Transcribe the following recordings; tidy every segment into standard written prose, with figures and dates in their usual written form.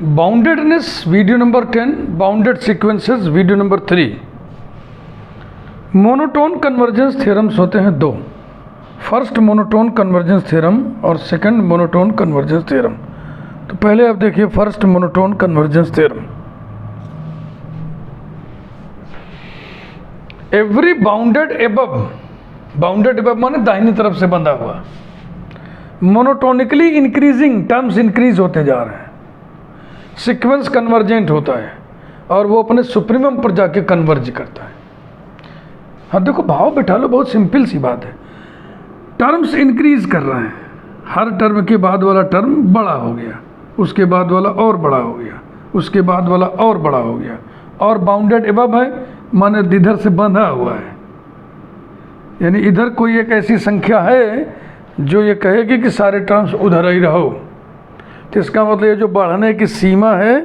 Boundedness video number 10, bounded sequences video number 3। Monotone convergence theorems होते हैं दो, first monotone convergence theorem और second monotone convergence theorem. तो पहले आप देखिए first monotone convergence theorem. Every bounded above माने दाहिनी तरफ से बंधा हुआ, मोनोटोनिकली इंक्रीजिंग टर्म्स इंक्रीज होते जा रहे हैं, सीक्वेंस कन्वर्जेंट होता है और वो अपने सुप्रीमम पर जाके कन्वर्ज करता है। हाँ देखो, भाव बिठा लो, बहुत सिंपल सी बात है। टर्म्स इंक्रीज कर रहे हैं, हर टर्म के बाद वाला टर्म बड़ा हो गया, उसके बाद वाला और बड़ा हो गया, उसके बाद वाला और बड़ा हो गया, और बाउंडेड एबव है माने इधर से बंधा हुआ है, यानी इधर कोई एक ऐसी संख्या है जो ये कहेगी कि सारे टर्म्स उधर ही रहो। तो इसका मतलब ये जो बढ़ने की सीमा है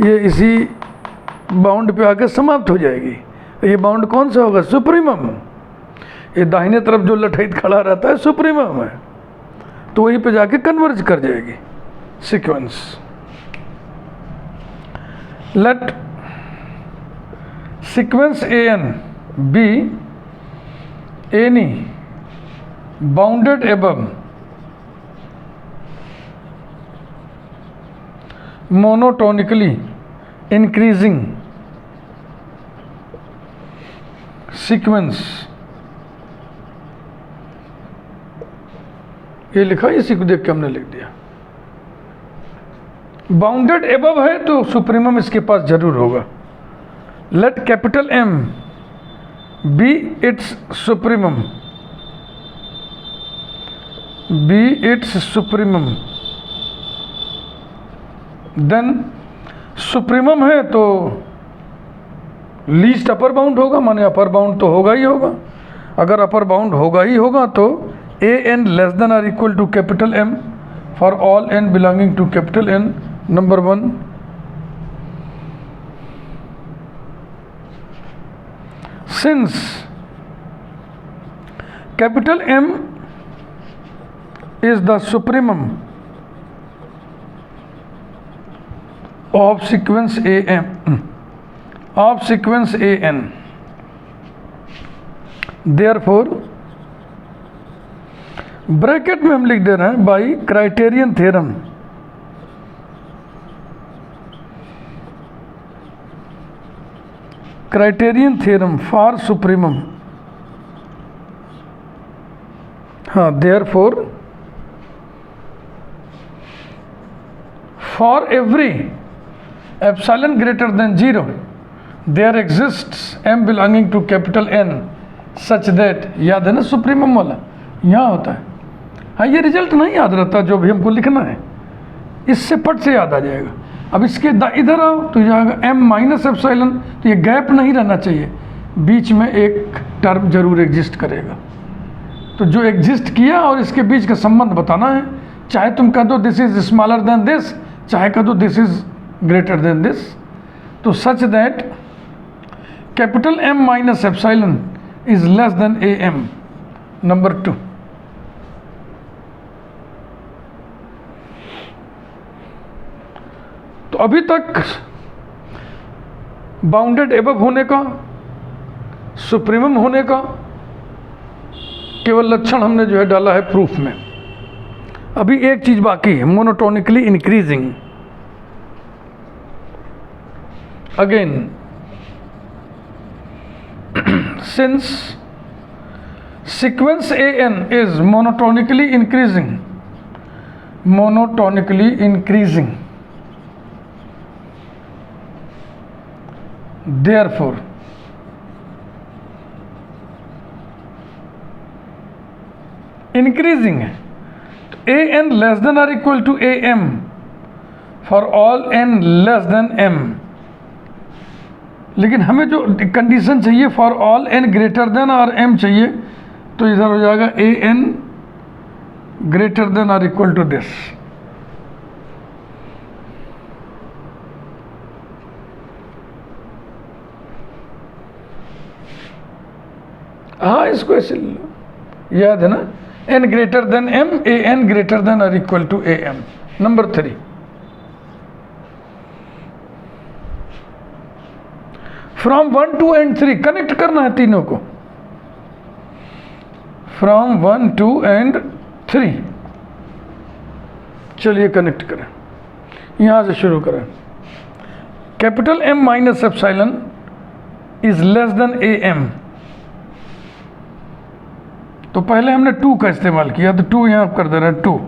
ये इसी बाउंड पे आके समाप्त हो जाएगी। ये बाउंड कौन सा होगा? सुप्रीमम। ये दाहिने तरफ जो लठैत खड़ा रहता है सुप्रीमम है, तो वहीं पे जाके कन्वर्ज कर जाएगी sequence. Let sequence an be any bounded above monotonically increasing sequence। ये लिखा, इसी को देख के हमने लिख दिया। बाउंडेड एबव है तो सुप्रीमम इसके पास जरूर होगा। Let capital M be its supremum, be its supremum, then supremum है तो लीस्ट अपर बाउंड होगा, माने अपर बाउंड तो होगा ही होगा। अगर अपर बाउंड होगा ही होगा तो an less than or equal to capital M for all n belonging to capital N। Number 1, since capital M is the supremum of sequence an, therefore bracket में हम लिख दे रहे हैं by criterion theorem, criterion theorem for supremum. हाँ, therefore for every epsilon greater than 0 there exists m belonging to capital N such that, याद है ना supremum वाला यहाँ होता है। हाँ, ये रिजल्ट नहीं याद रहता जो भी हमको लिखना है, इससे पट से याद आ जाएगा। अब इसके इधर आओ तो जाएगा m माइनस एप्सिलॉन, तो ये गैप नहीं रहना चाहिए, बीच में एक टर्म जरूर एग्जिस्ट करेगा। तो जो एग्जिस्ट किया और इसके बीच का संबंध बताना है, चाहे तुम कह दो this is smaller than this, चाहे कह दो this is greater than this. तो such that capital M minus epsilon is less than am। Number 2, तो अभी तक बाउंडेड एबव होने का, सुप्रीमम होने का केवल लक्षण हमने जो है डाला है प्रूफ में। अभी एक चीज बाकी है, monotonically increasing. Again, since sequence an is monotonically increasing, therefore increasing है तो an less than or equal to am for all n less than m। लेकिन हमें जो कंडीशन चाहिए for all n greater than or m चाहिए, तो इधर हो जाएगा an greater than or equal to this. हाँ, इसको ऐसे याद है ना, n greater than m, an greater than or equal to am. Number 3. From 1 2 and 3 connect करना है तीनों को, फ्रॉम 1 2 एंड 3। चलिए कनेक्ट करें, यहां से शुरू करें। Capital M minus epsilon is less than AM। तो पहले हमने 2 का इस्तेमाल किया, तो 2 यहां कर दे रहे हैं 2।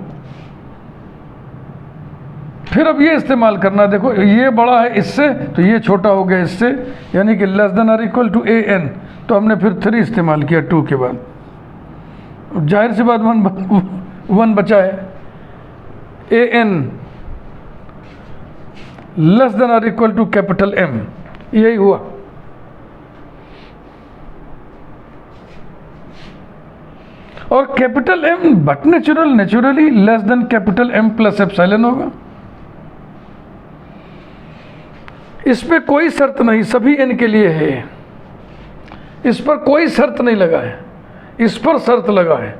फिर अब ये इस्तेमाल करना, देखो ये बड़ा है इससे तो ये छोटा हो गया इससे, यानी कि लेस देन और इक्वल टू AN। तो हमने फिर 3 इस्तेमाल किया 2 के बाद, जाहिर सी बात 1 बचा है। AN लेस देन और इक्वल टू कैपिटल M, यही हुआ। और capital M but naturally less than capital M plus epsilon होगा। इस पे कोई शर्त नहीं, सभी n के लिए है, इस पर कोई शर्त नहीं लगा है, इस पर शर्त लगा है।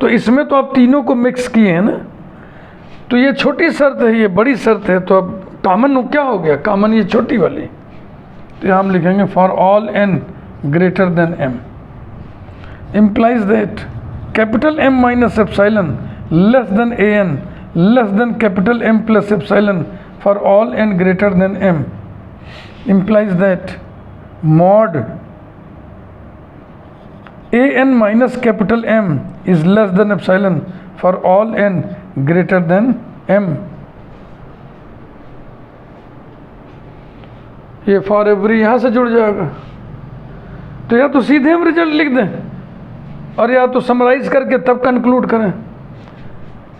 तो इसमें तो आप तीनों को मिक्स किए हैं ना, तो ये छोटी शर्त है, ये बड़ी शर्त है, तो अब कॉमन क्या हो गया, कॉमन ये छोटी वाली। तो हम लिखेंगे for all n greater than m implies that capital M minus epsilon less than AN less than capital M plus epsilon for all n greater than m implies that mod AN minus capital M is less than epsilon for all n greater than m। ये for every यहां से जुड़ जाएगा। तो या तो सीधे हम रिजल्ट लिख दें और या तो समराइज करके तब कंक्लूड करें।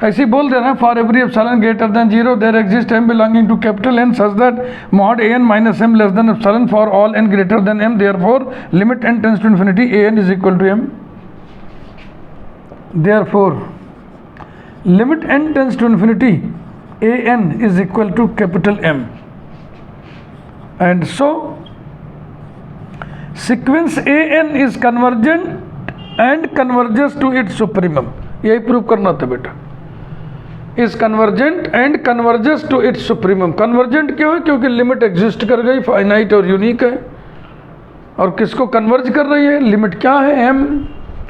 ऐसे ही बोल देना, for every epsilon greater than 0 there exist m belonging to capital N such that mod AN minus m less than epsilon for all n greater than m therefore limit n tends to infinity AN is equal to m। Therefore limit n tends to infinity AN is equal to capital M and so sequence AN is convergent and converges to its supremum. यही prove करना था बेटा, is convergent and converges to its supremum. Convergent क्यों है, क्योंकि limit exist कर गई, finite और यूनिक है। और किसको कन्वर्ज कर रही है, लिमिट क्या है m,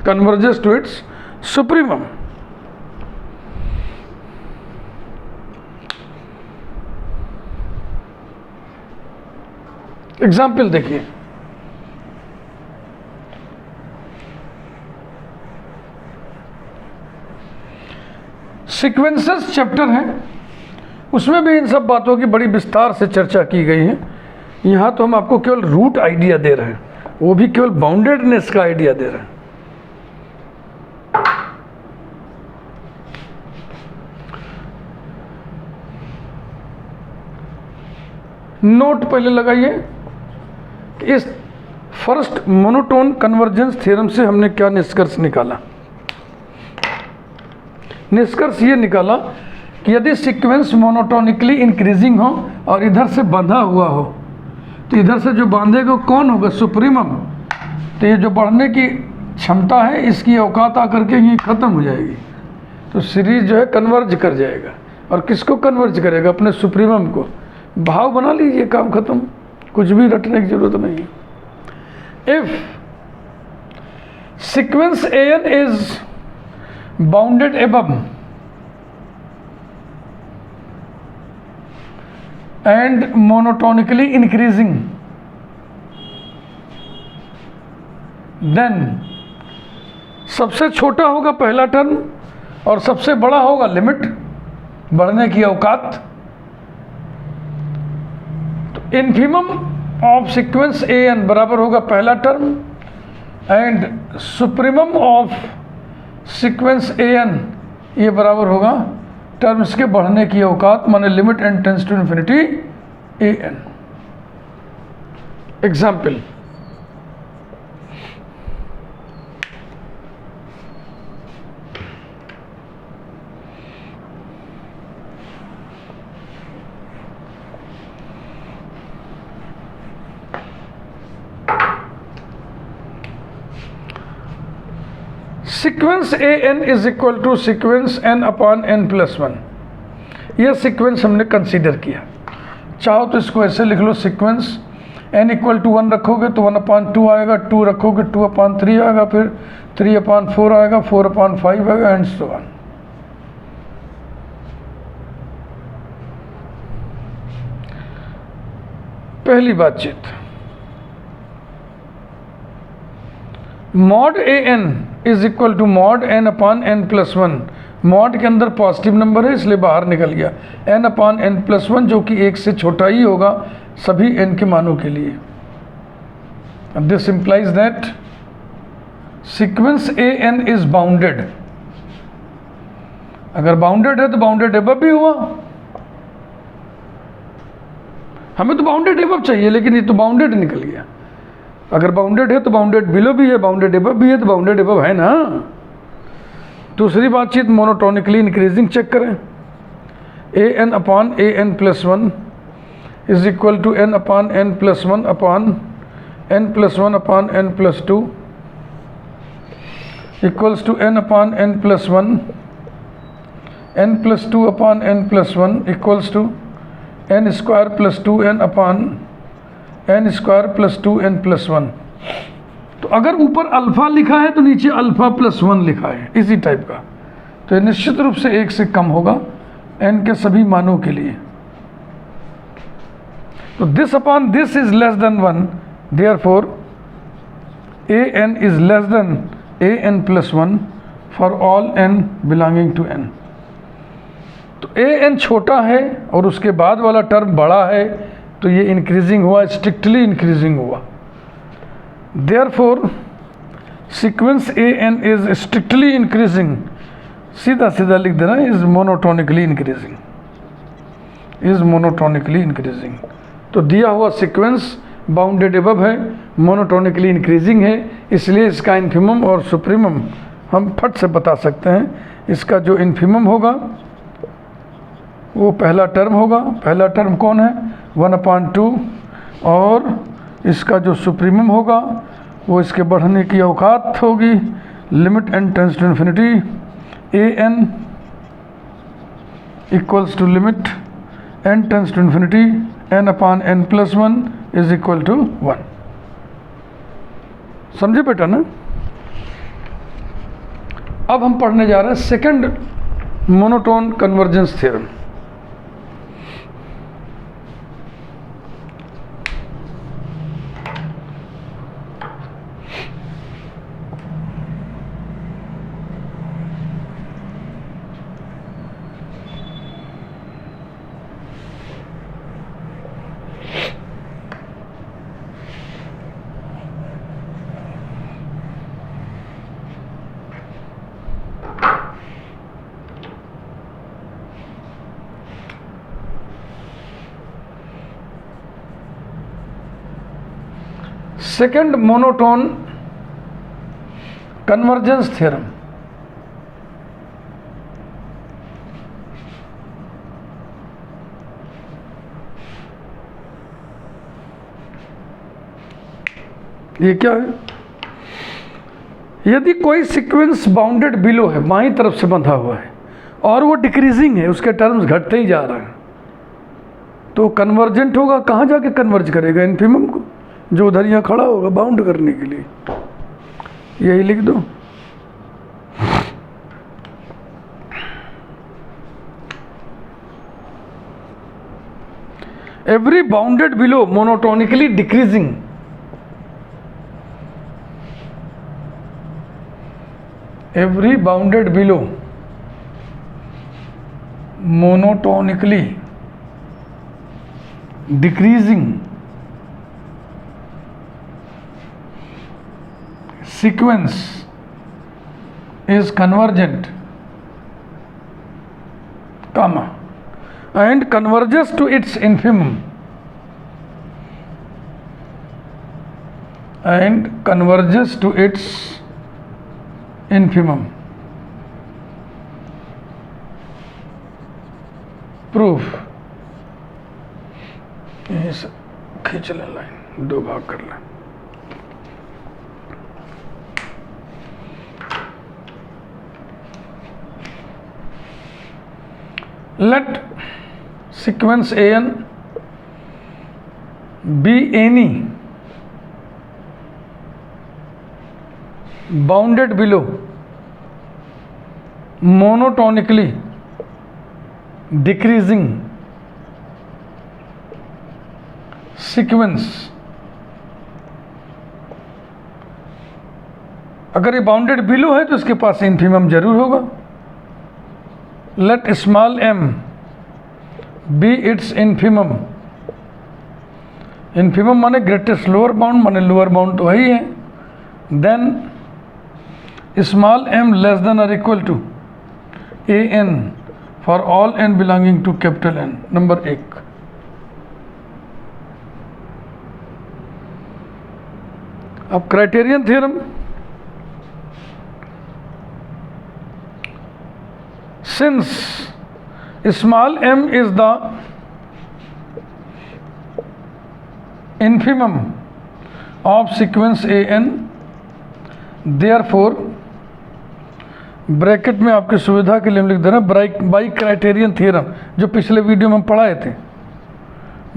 converges to its supremum. Example देखिए, सीक्वेंसेस चैप्टर है, उसमें भी इन सब बातों की बड़ी विस्तार से चर्चा की गई है। यहाँ तो हम आपको केवल रूट आइडिया दे रहे हैं, वो भी केवल बाउंडेडनेस का आइडिया दे रहे हैं। नोट पहले लगाइए कि इस फर्स्ट मोनोटोन कन्वर्जेंस थ्योरम से हमने क्या निष्कर्ष निकाला। निष्कर्ष ये निकाला कि यदि सीक्वेंस मोनोटोनिकली इंक्रीजिंग हो और इधर से बंधा हुआ हो, तो इधर से जो बांधेगा कौन होगा, सुप्रीमम। तो ये जो बढ़ने की क्षमता है, इसकी औकात आकर के ये खत्म हो जाएगी, तो सीरीज जो है कन्वर्ज कर जाएगा। और किसको कन्वर्ज करेगा, अपने सुप्रीमम को। भाव बना लीजिए, काम खत्म, कुछ भी रटने की जरूरत नहीं है। If sequence AN is bounded above and monotonically increasing, then सबसे छोटा होगा पहला टर्म और सबसे बड़ा होगा लिमिट, बढ़ने की औकात। तो इन्फिमम ऑफ सीक्वेंस AN बराबर होगा पहला term and supremum of sequence AN ये बराबर होगा टर्म्स के बढ़ने की औकात, माने limit n tends to infinity AN। Example, sequence AN is equal to sequence n upon n plus 1। यह सीक्वेंस हमने कंसीडर किया। चाहो तो इसको ऐसे लिख लो, सीक्वेंस n इक्वल टू 1 रखोगे तो 1/2 आएगा, 2 रखोगे 2/3 आएगा, फिर 3/4 आएगा, 4/5 आएगा, एंड सो ऑन। पहली बातचीत, mod A N is equal to mod n/n+1। Mod के अंदर पॉजिटिव नंबर है इसलिए बाहर निकल गया, n/n+1 जो कि 1 से छोटा ही होगा सभी n के मानों के लिए। This implies that sequence A N is bounded. अगर बाउंडेड है तो बाउंडेड एबव भी हुआ। हमें तो बाउंडेड एबव चाहिए, लेकिन ये तो बाउंडेड निकल गया। अगर बाउंडेड है तो बाउंडेड बिलो भी है, बाउंडेड एबव भी है तो बाउंडेड एबव है ना। दूसरी बातचीत, मोनोटोनिकली इंक्रीजिंग चेक करें। an/an+1 is equal to n/n+1/n+1/n+2 equals to n/n+1 n+2/n+1 equals to n²+2n/n²+2n+1। तो अगर ऊपर अल्फा लिखा है तो नीचे α+1 लिखा है, इसी टाइप का। तो ये निश्चित रूप से 1 से कम होगा n के सभी मानों के लिए। तो this upon this is less than 1, therefore an is less than an+1 for all n belonging to n। तो an छोटा है और उसके बाद वाला टर्म बड़ा है, तो ये इंक्रीजिंग हुआ, स्ट्रिक्टली इंक्रीजिंग हुआ। Therefore sequence an is strictly increasing, सीधा सीधा लिख देना, is monotonically increasing, is monotonically increasing. तो दिया हुआ सीक्वेंस बाउंडेड एबव है, मोनोटोनिकली इंक्रीजिंग है, इसलिए इसका इन्फिमम और सुप्रीमम हम फट से बता सकते हैं। इसका जो इन्फिमम होगा वो पहला टर्म होगा। पहला टर्म कौन है? 1/2। और इसका जो सुप्रीमम होगा वो इसके बढ़ने की औकात होगी, limit n tends to infinity an equals to limit n tends to infinity n/n+1 is equal to 1। समझे बेटा ना? अब हम पढ़ने जा रहे हैं second monotone convergence theorem. Second monotone convergence theorem. ये क्या है? यदि कोई सीक्वेंस बाउंडेड बिलो है, बाईं तरफ से बंधा हुआ है और वो डिक्रीजिंग है, उसके टर्म्स घटते ही जा रहे हैं, तो कन्वर्जेंट होगा। कहाँ जाके कन्वर्ज करेगा? इन्फिमम को, जो उधर यहाँ खड़ा होगा बाउंड करने के लिए। यही लिख दो। Every bounded below monotonically decreasing, every bounded below monotonically decreasing sequence is convergent, comma, and converges to its infimum, and converges to its infimum. Proof, यही से खींच लें लाइन, दो भाग कर लें। Let sequence an be any bounded below monotonically decreasing sequence, अगर ये बाउंडेड बिलो है तो इसके पास इन्फीमम जरूर होगा। Let small m be its infimum, infimum माने ग्रेटेस्ट लोअर बाउंड, माने लोअर बाउंड तो वही है। Then small m less than और equal to A N for all n belonging to capital N। Number 1। अब criterion theorem, since small m is the infimum of sequence an, therefore bracket में आपकी सुविधा के लिए हम लिख दे रहे हैं बाई क्राइटेरियन थ्योरम, जो पिछले वीडियो में हम पढ़ाए थे।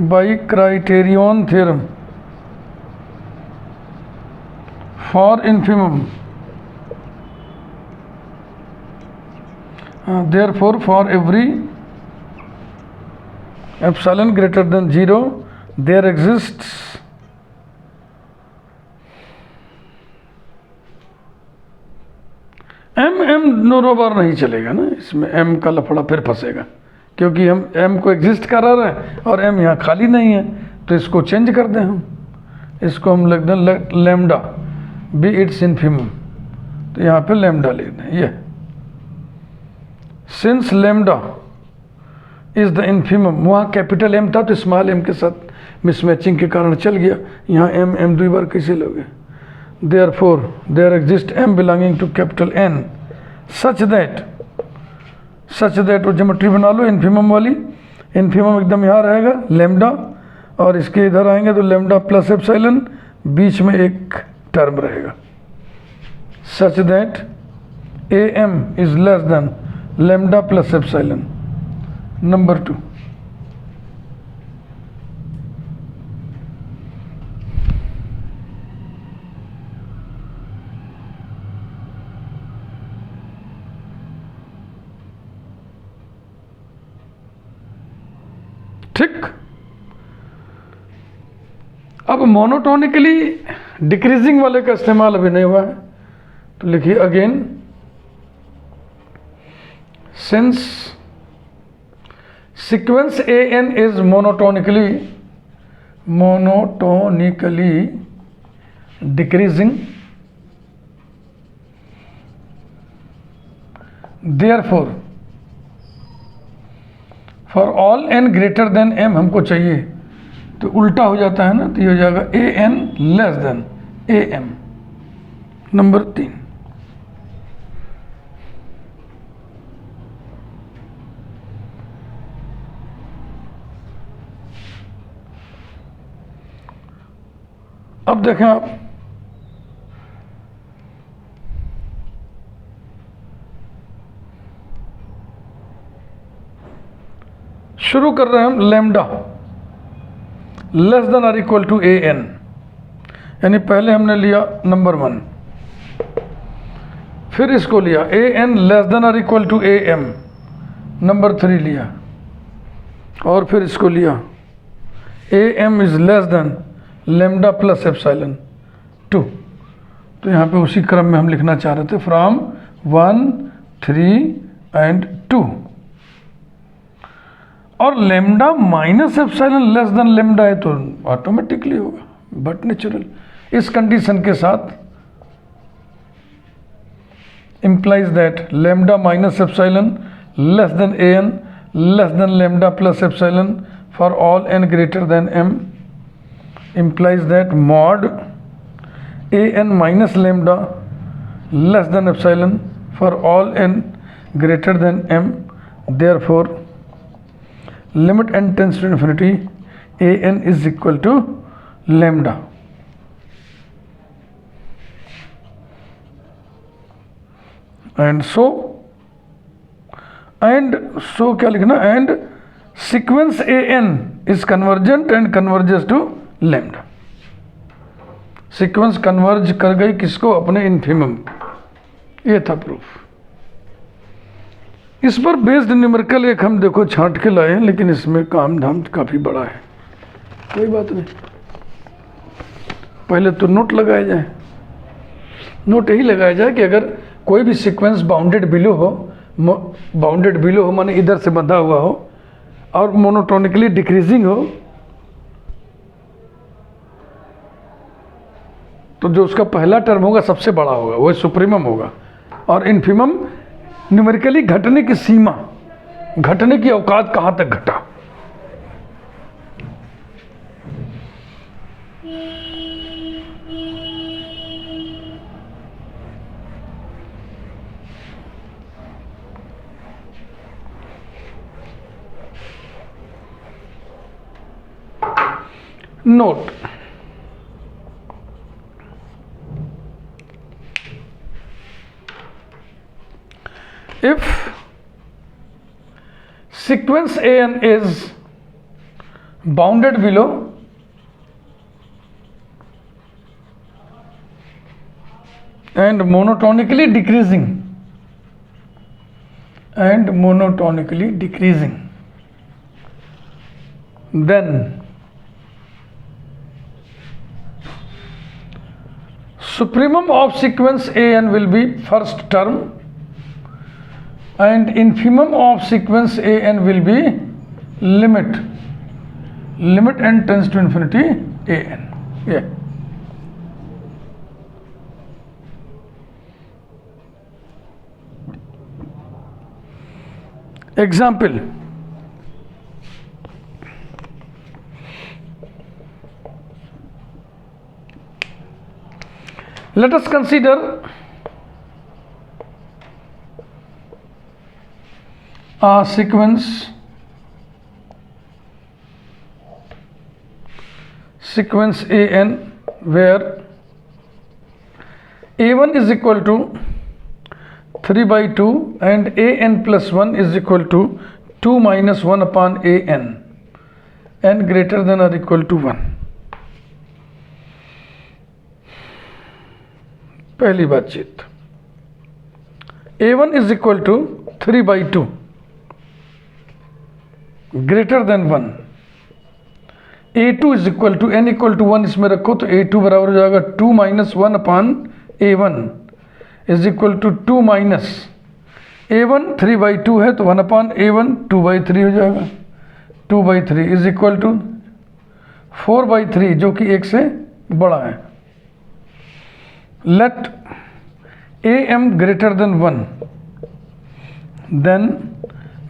By criterion theorem for infimum, therefore for every epsilon greater than 0 there exists m दोनों बार नहीं चलेगा ना, इसमें m का लफड़ा फिर फंसेगा, क्योंकि हम m को एग्जिस्ट करा रहे हैं और m यहाँ खाली नहीं है, तो इसको चेंज कर दें हम, इसको हम लिख दें लैम्डा बी इट्स इन्फीमम, तो यहाँ पे लैम्डा लिख दें ये। Since lambda is the infimum, वहाँ कैपिटल M था तो स्मॉल m के साथ मिसमैचिंग के कारण चल गया, यहाँ m दो बार कैसे लोगे। Therefore there exist m belonging to capital N such that, वो ज्योमेट्री बना लो इन्फीमम वाली, इन्फीमम एकदम यहाँ रहेगा लैम्डा, और इसके इधर आएंगे तो लैम्डा प्लस एप्सिलॉन, बीच में एक टर्म रहेगा। Such that am is less then lambda plus epsilon. Number 2, ठीक। अब मोनोटोनिकली डिक्रीजिंग वाले का इस्तेमाल अभी नहीं हुआ है, तो लिखिए again, since sequence an is monotonically decreasing, therefore for all n greater than m, हमको चाहिए तो उल्टा हो जाता है ना, तो ये हो जाएगा an less than am। Number 3, अब देखें आप, शुरू कर रहे हैं हम लैम्डा लेस देन और इक्वल टू an, यानी पहले हमने लिया नंबर 1, फिर इसको लिया an लेस देन और इक्वल टू am, नंबर 3 लिया, और फिर इसको लिया am is less then lambda plus epsilon 2। तो यहाँ पे उसी क्रम में हम लिखना चाह रहे थे, फ्रॉम 1, 3 एंड 2, और lambda minus epsilon less than lambda है तो ऑटोमेटिकली होगा, बट नेचुरल। इस कंडीशन के साथ implies that lambda minus epsilon less than an less than lambda plus epsilon for all n greater than m implies that mod an minus lambda less than epsilon for all n greater than m, therefore limit n tends to infinity an is equal to lambda। and so क्या लिखना, and sequence an is convergent and converges to lambda. Sequence converge कर गई किसको? अपने infimum. ये था proof. इस पर बेस्ड न्यूमेरिकल एक हम देखो छांट के लाए हैं, लेकिन इसमें काम धाम काफ़ी बड़ा है। कोई बात नहीं, पहले तो नोट लगाया जाए। नोट यही लगाया जाए कि अगर कोई भी सीक्वेंस बाउंडेड बिलो हो माने इधर से बंधा हुआ हो और मोनोटोनिकली डिक्रीजिंग हो, तो जो उसका पहला टर्म होगा सबसे बड़ा होगा, वह सुप्रीमम होगा। और इन्फीमम न्यूमेरिकली घटने की सीमा, घटने की औकात कहां तक घटा। Note, if sequence AN is bounded below and monotonically decreasing then supremum of sequence AN will be first term and infimum of sequence AN will be limit n tends to infinity AN. Yeah. Example, let us consider a sequence AN where A1 is equal to 3/2 and AN plus 1 is equal to 2 minus 1 upon AN, n greater than or equal to 1। पहली बातचीत, A1 is equal to 3/2 greater than 1, A2 is equal to n equal to 1 इसमें रखो तो A2 बराबर हो जाएगा 2 minus 1 upon A1 is equal to 2 minus A1 3/2 है तो 1 अपान A1 2/3 हो जाएगा। 2/3 इज इक्वल टू 4/3 जो कि 1 से बड़ा है। Let AM greater than 1 then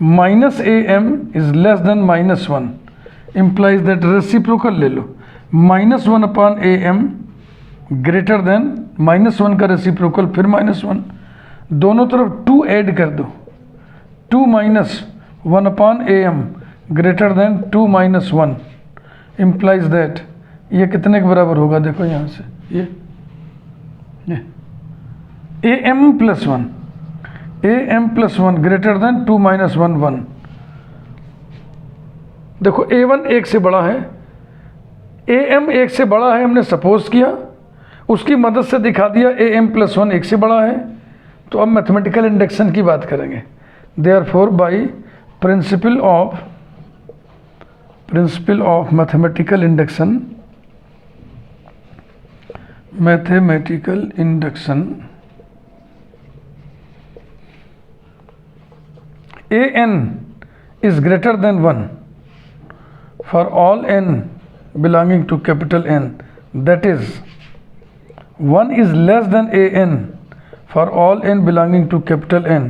minus AM is less than -1 implies that reciprocal ले लो। -1 अपान AM ग्रेटर देन -1 का रेसिप्रोकल फिर -1, दोनों तरफ 2 ऐड कर दो। 2 माइनस 1 अपान AM greater then 2 minus 1 implies that ये कितने के बराबर होगा? देखो यहाँ से ये AM plus 1 greater than 2 minus 1 देखो A1 1 से बड़ा है, AM 1 से बड़ा है, हमने सपोज किया, उसकी मदद से दिखा दिया AM प्लस 1 1 से बड़ा है। तो अब मैथमेटिकल इंडक्शन की बात करेंगे। Therefore by principle of mathematical induction AN is greater than 1 for all n belonging to capital N, that is 1 is less than AN for all n belonging to capital N,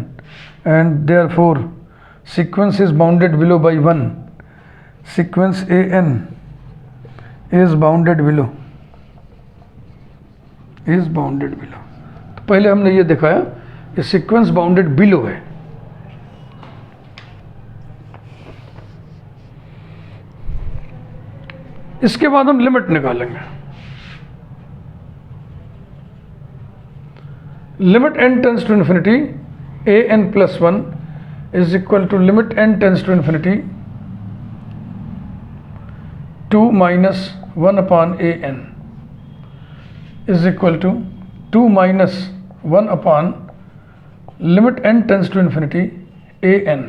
and therefore sequence is bounded below by 1। sequence AN is bounded below तो पहले हमने ये दिखाया कि sequence bounded below है। इसके बाद हम लिमिट निकालेंगे। Limit n tends to infinity AN plus 1 is equal to limit n tends to infinity 2 minus 1/an is equal to 2 minus 1 upon limit n tends to infinity an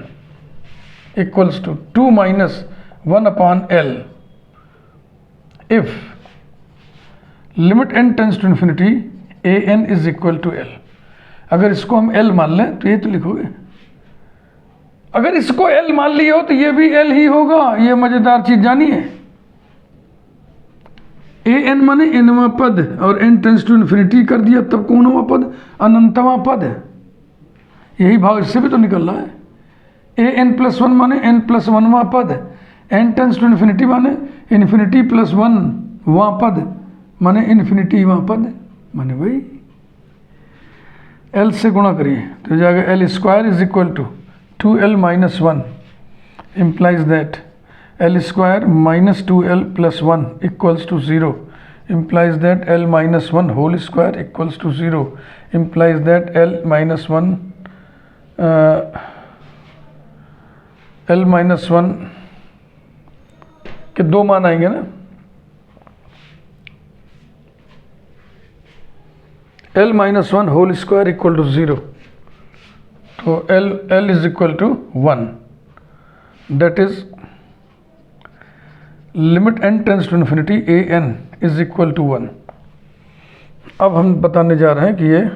equals to 2 minus 1 upon L if limit n tends to infinity an is equal to L। अगर इसको हम L मान लें तो ये तो लिखोगे, अगर इसको L मान लिया हो तो ये भी L ही होगा। ये मजेदार चीज जानिए, an माने nवां पद और n टेंस टू इन्फिनिटी कर दिया तब कौनवां पद, अनंतवां पद। यही भाव इससे भी तो निकल रहा है। an प्लस 1 माने n प्लस 1वां पद, n टेंस टू इन्फिनिटी माने इन्फिनिटी प्लस 1 वां पद माने इन्फिनिटी वां पद, माने वही। L से गुणा करिए तो जाएगा L square is equal to 2L minus 1 implies that L square minus 2L plus 1 equals to 0 implies that L minus 1 whole square equals to 0 implies that L minus 1 के दो मान आएंगे ना, L minus 1 whole square equal to 0, तो L is equal to 1, that is limit n tends to infinity an is equal to 1। अब हम बताने जा रहे हैं कि ये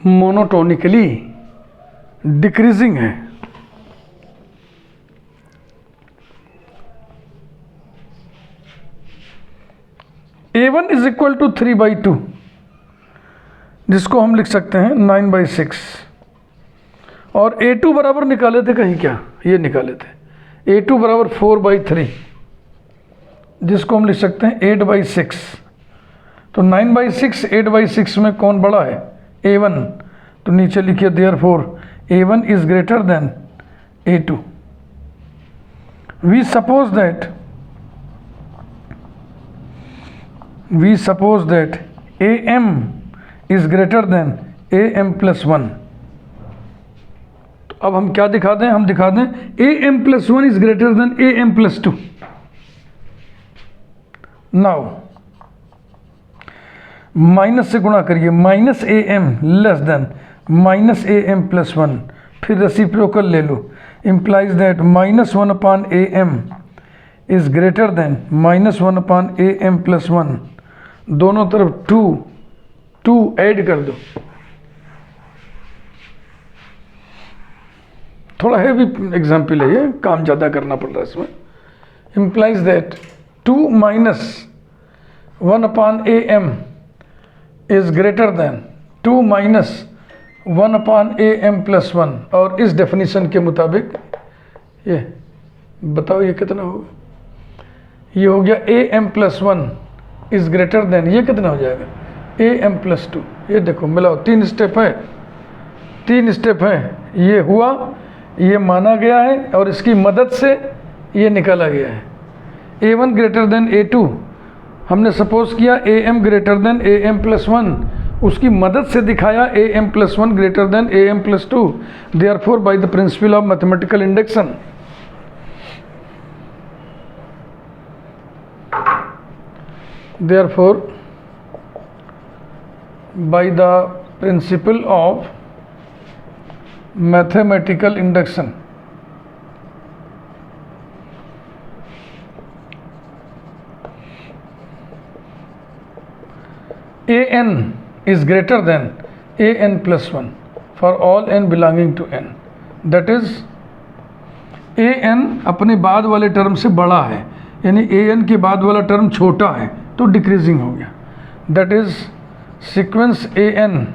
मोनोटोनिकली डिक्रीजिंग है। a1 इज इक्वल टू 3/2, जिसको हम लिख सकते हैं 9/6, और a2 बराबर निकाले थे कहीं, क्या ये निकाले थे a2 बराबर 4/3, जिसको हम लिख सकते हैं 8/6। तो 9/6 8/6 में कौन बड़ा है, a1, तो नीचे लिखिए therefore a1 is greater than a2। We suppose that am is greater than am plus 1। तो अब हम क्या दिखा दें, हम दिखा दें am plus 1 is greater than am plus 2। Now minus से गुणा करिए, minus am less than minus am plus 1, फिर रेसिप्रोकल ले लो, implies that -1 upon am is greater than -1 upon am plus 1। दोनों तरफ 2 ऐड कर दो। थोड़ा हैवी एग्जाम्पल है ये, काम ज़्यादा करना पड़ रहा है इसमें। implies that 2 minus 1 upon am is greater than 2 minus 1 upon am plus 1। और इस डेफिनेशन के मुताबिक ये बताओ ये कितना होगा, ये हो गया am plus 1 is greater then, ये कितना हो जाएगा am plus 2। ये देखो मिलाओ, 3 स्टेप है, ये हुआ, ये माना गया है और इसकी मदद से ये निकाला गया है। a1 ग्रेटर देन a2 हमने सपोज किया am greater than am plus 1, उसकी मदद से दिखाया am plus 1 greater than am plus 2। Therefore by the principle of mathematical induction, therefore by the principle of mathematical induction an is greater than an plus 1 for all n belonging to n, that is an अपने बाद वाले term से बड़ा है, यानी an के बाद वाला टर्म छोटा है तो डिक्रीजिंग हो गया। That is sequence an,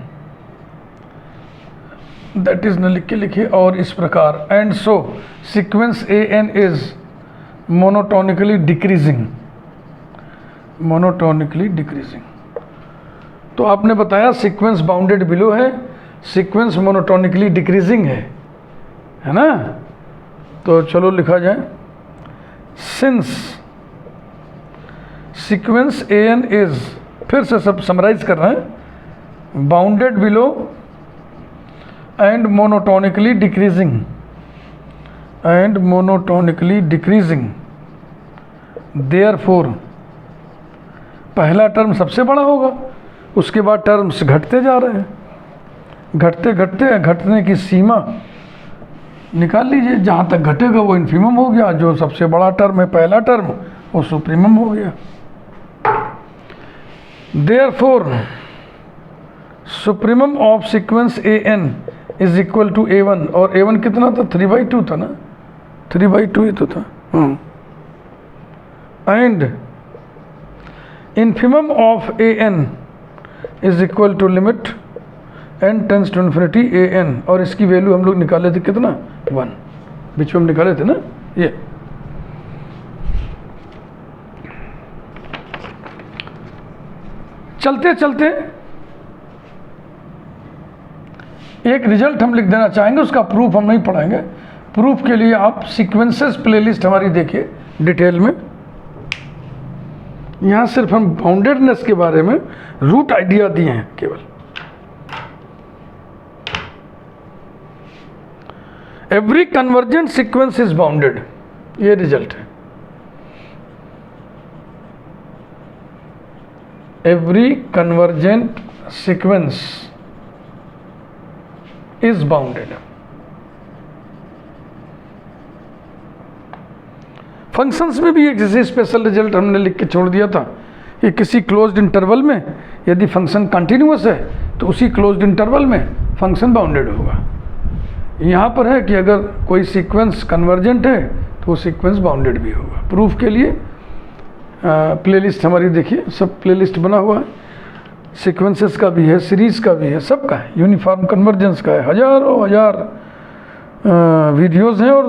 that is न लिख के लिखिए और इस प्रकार, and so sequence an is monotonically decreasing. तो आपने बताया सीक्वेंस बाउंडेड बिलो है, सीक्वेंस मोनोटोनिकली डिक्रीजिंग है ना। तो चलो लिखा जाए, सिंस सीक्वेंस an इज, फिर से सब समराइज कर रहे हैं, bounded below and monotonically decreasing therefore पहला टर्म सबसे बड़ा होगा, उसके बाद टर्म्स घटते जा रहे हैं, घटते घटते घटने की सीमा निकाल लीजिए, जहाँ तक घटेगा वो इन्फीमम हो गया, जो सबसे बड़ा टर्म है पहला टर्म वो सुप्रीमम हो गया। Therefore supremum of sequence an is equal to a1, और a1 कितना था, 3/2 था ना, 3/2 ही तो था। And infimum of an is equal to limit n tends to infinity an, और इसकी वैल्यू हम लोग निकाले थे कितना, 1, बीच में हम निकाले थे ना ये। चलते चलते एक रिजल्ट हम लिख देना चाहेंगे, उसका प्रूफ हम नहीं पढ़ाएंगे। प्रूफ के लिए आप सीक्वेंसेस प्लेलिस्ट हमारी देखिए डिटेल में। यहाँ सिर्फ हम बाउंडेडनेस के बारे में रूट आइडिया दिए हैं केवल। Every convergent sequence is bounded, ये रिजल्ट है। Every convergent sequence is bounded. Functions में भी एक जैसे स्पेशल रिजल्ट हमने लिख के छोड़ दिया था कि किसी क्लोज्ड इंटरवल में यदि फंक्शन कंटिन्यूअस है तो उसी क्लोज्ड इंटरवल में फंक्शन बाउंडेड होगा। यहाँ पर है कि अगर कोई सीक्वेंस कन्वर्जेंट है तो वो सीक्वेंस बाउंडेड भी होगा। प्रूफ के लिए प्लेलिस्ट हमारी देखिए, सब प्लेलिस्ट बना हुआ है, सीक्वेंसेस का भी है, सीरीज़ का भी है, सबका है, यूनिफॉर्म कन्वर्जेंस का है, हजारों हजार वीडियोस हैं और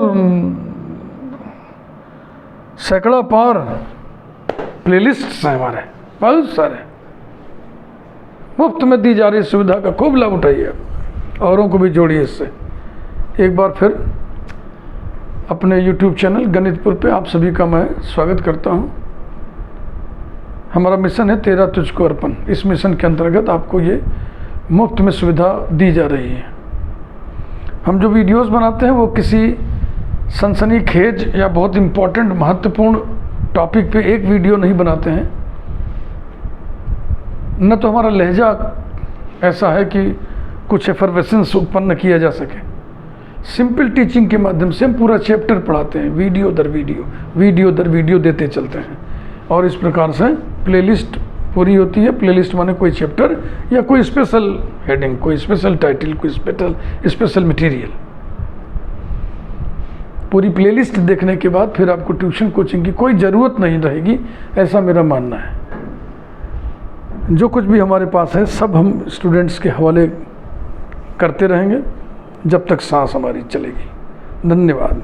सैकड़ा पार प्लेलिस्ट्स हैं हमारे, बहुत सारे। मुफ्त में दी जा रही सुविधा का खूब लाभ उठाइए, औरों को भी जोड़िए इससे। एक बार फिर अपने YouTube चैनल गणितपुर पे आप सभी का मैं स्वागत करता हूँ। हमारा मिशन है तेरा तुझको अर्पण। इस मिशन के अंतर्गत आपको ये मुफ्त में सुविधा दी जा रही है। हम जो वीडियोस बनाते हैं वो किसी सनसनीखेज या बहुत इम्पोर्टेंट महत्वपूर्ण टॉपिक पे एक वीडियो नहीं बनाते हैं, न तो हमारा लहजा ऐसा है कि कुछ एफर्वेसेंस उत्पन्न किया जा सके। सिंपल टीचिंग के माध्यम से हम पूरा चैप्टर पढ़ाते हैं, वीडियो दर वीडियो देते चलते हैं, और इस प्रकार से प्लेलिस्ट पूरी होती है। प्लेलिस्ट माने कोई चैप्टर या कोई स्पेशल हेडिंग, कोई स्पेशल टाइटल, कोई स्पेशल मटेरियल। पूरी प्लेलिस्ट देखने के बाद फिर आपको ट्यूशन कोचिंग की कोई ज़रूरत नहीं रहेगी, ऐसा मेरा मानना है। जो कुछ भी हमारे पास है सब हम स्टूडेंट्स के हवाले करते रहेंगे जब तक सांस हमारी चलेगी। धन्यवाद।